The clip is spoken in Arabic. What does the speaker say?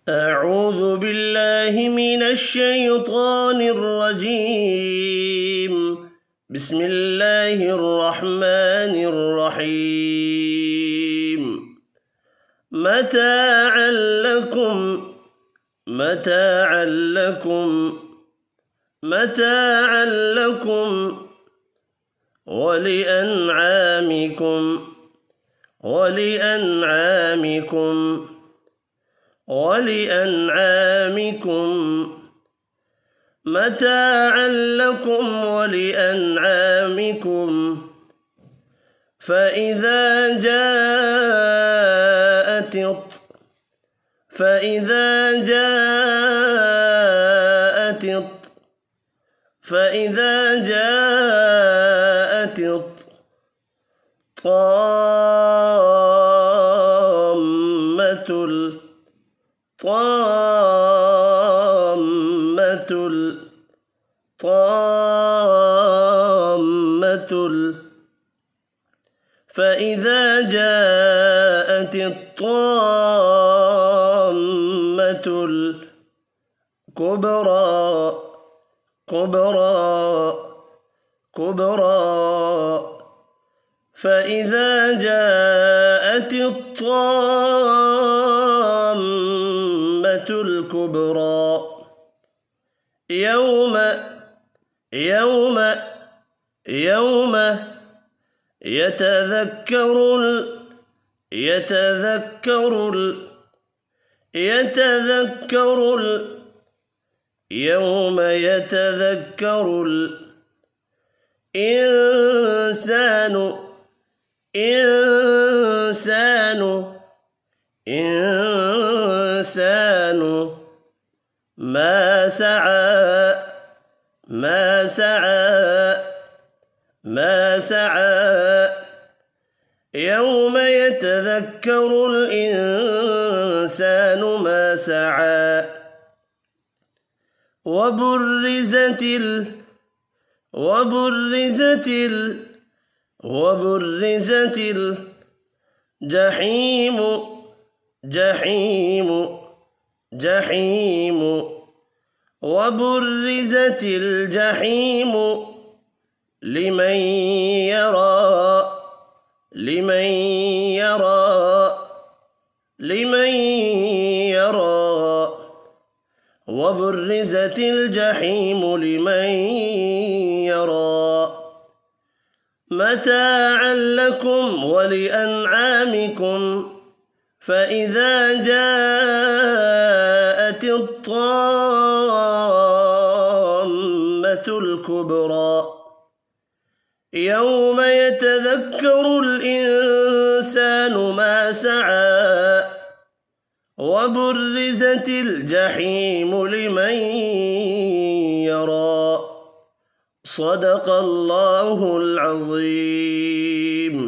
أعوذ بالله من الشيطان الرجيم. بسم الله الرحمن الرحيم. متاعا لكم ولأنعامكم متاعا لكم ولأنعامكم. فإذا جاءت الطامة الكبرى يوم يتذكر الإنسان ما سعى. يوم يتذكر الإنسان ما سعى. وبرزت الجحيم لمن يرى. متاعا لكم ولأنعامكم. فإذا جاءت الطامة الكبرى يوم يتذكر الإنسان ما سعى. وبرزت الجحيم لمن يرى. صدق الله العظيم.